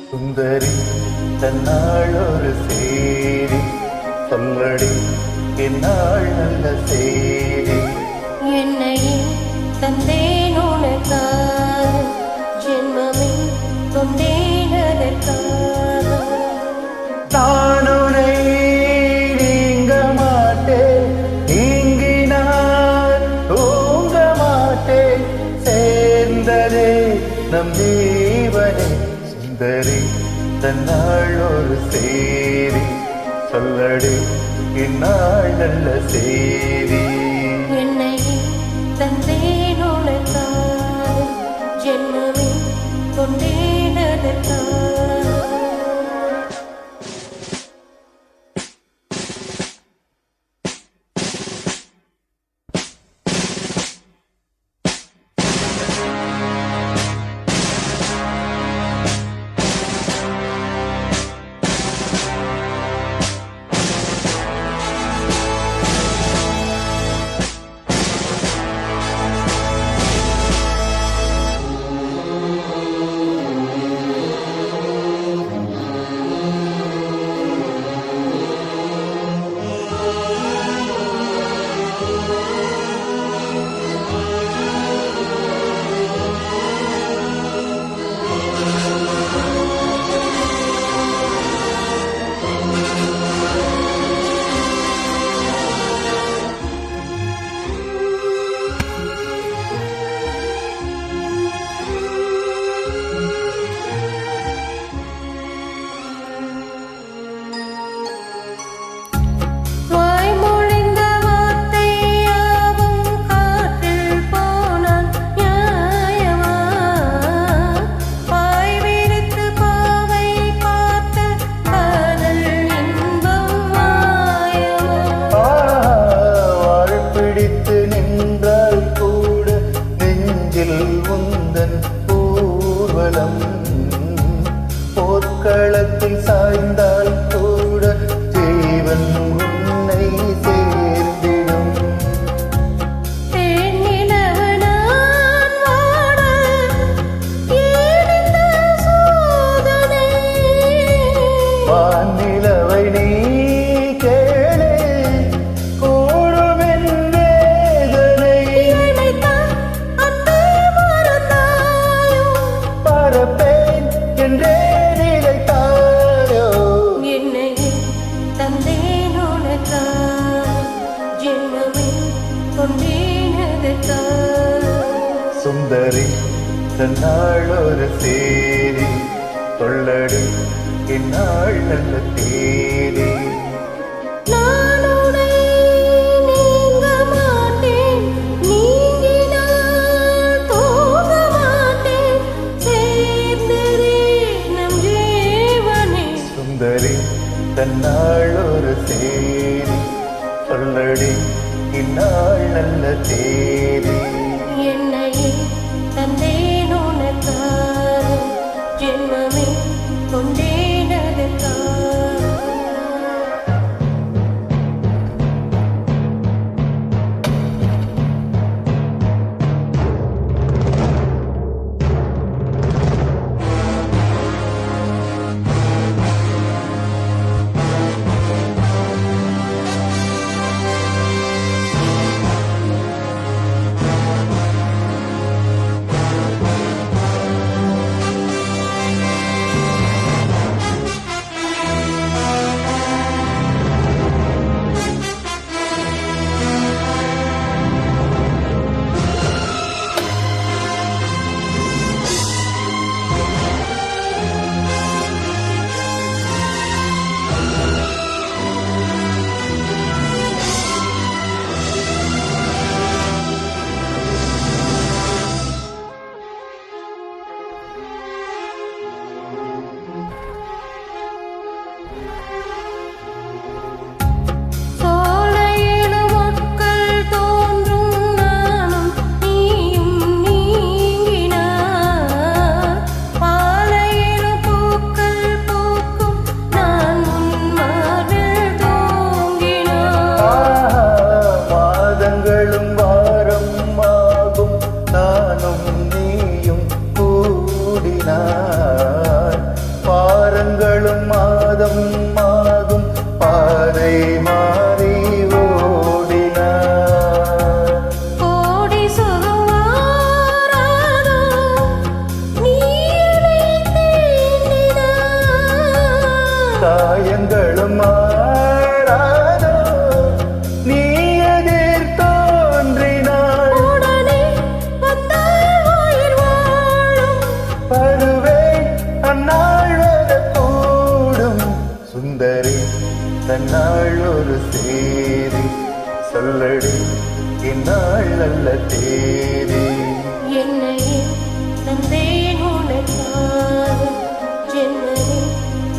சுந்தரி தன்னாள் ஒரு சேரி சொல்லடி என்னாள் நல்ல சேரி என்னையே தந்தேன் உனக்காக ஜென்மமே கொண்டேன் அதற்காக தானுனை நீங்க மாட்டேன் நீங்கினார் தூங்க மாட்டேன் சேர்ந்ததே நம் ஜீவனே சுந்தரி தன்னாள் ஒரு சேரி சொல்லடி இந்நாள் நல்ல சேரி என்னையே தந்தேன் உனக்காக ஜென்மமே கொண்டேன் அதற்காக போர்க்களத்தில் சாய்ந்தால் கூட ஜீவன் உன்னை சேர்ந்திடும் வானிலவை நீ கேளு கூடும் என் வேதனை பரப்பேன் என்றே நிலைத்தாயோ என்னையே தந்தேன் உனக்காக ஜென்மமே கொண்டேன் அதற்காக சுந்தரி தன்னாள் ஒரு சேரி சொல்லடி இந்நாள் நல்ல தேதி நான் உன்னை நீங்க மாட்டேன் நீங்கினால் தூங்க மாட்டேன் சேர்ந்ததே நம் ஜீவனே சுந்தரி தன்னாள் ஒரு சேரி சொல்லடி இந்நாள் நல்ல தேதி என்னையே தந்தேன் உனக்காக ஜென்மமே கொண்டேன் அதற்காக பாரங்களும் மாதம் மாதும் பாதை மாறி ஓடினார். கோடி சுகவாராதோ நீ என்னை தேடினாய். காயங்களும் மாறாதோ நீ எதிர் தோன்றினாய். உடனே வந்தாய் உயிர் வாழும். வருவேன் அந்நாள் வரக்கூடும். சுந்தரி தன்னாள் ஒரு சேரி சொல்லடி இந்நாள் நல்ல தேதி. என்னையே தந்தேன் உனக்காக, ஜென்மமே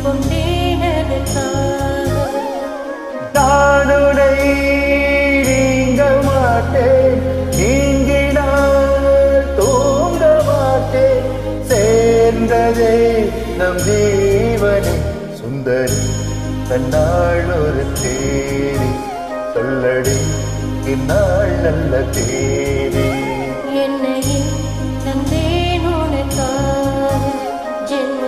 கொண்டேன் அதற்காக. நான் உன்னை நீங்க மாட்டேன், நீங்கினால் தூங்க மாட்டேன். சேர்ந்ததே நம் ஜீவனே. சுந்தரி தன்னாள் ஒரு தேதி சொல்லடி இந்நாள் நல்ல தேதி. என்னையே தந்தேன் உனக்காக, ஜென்மமே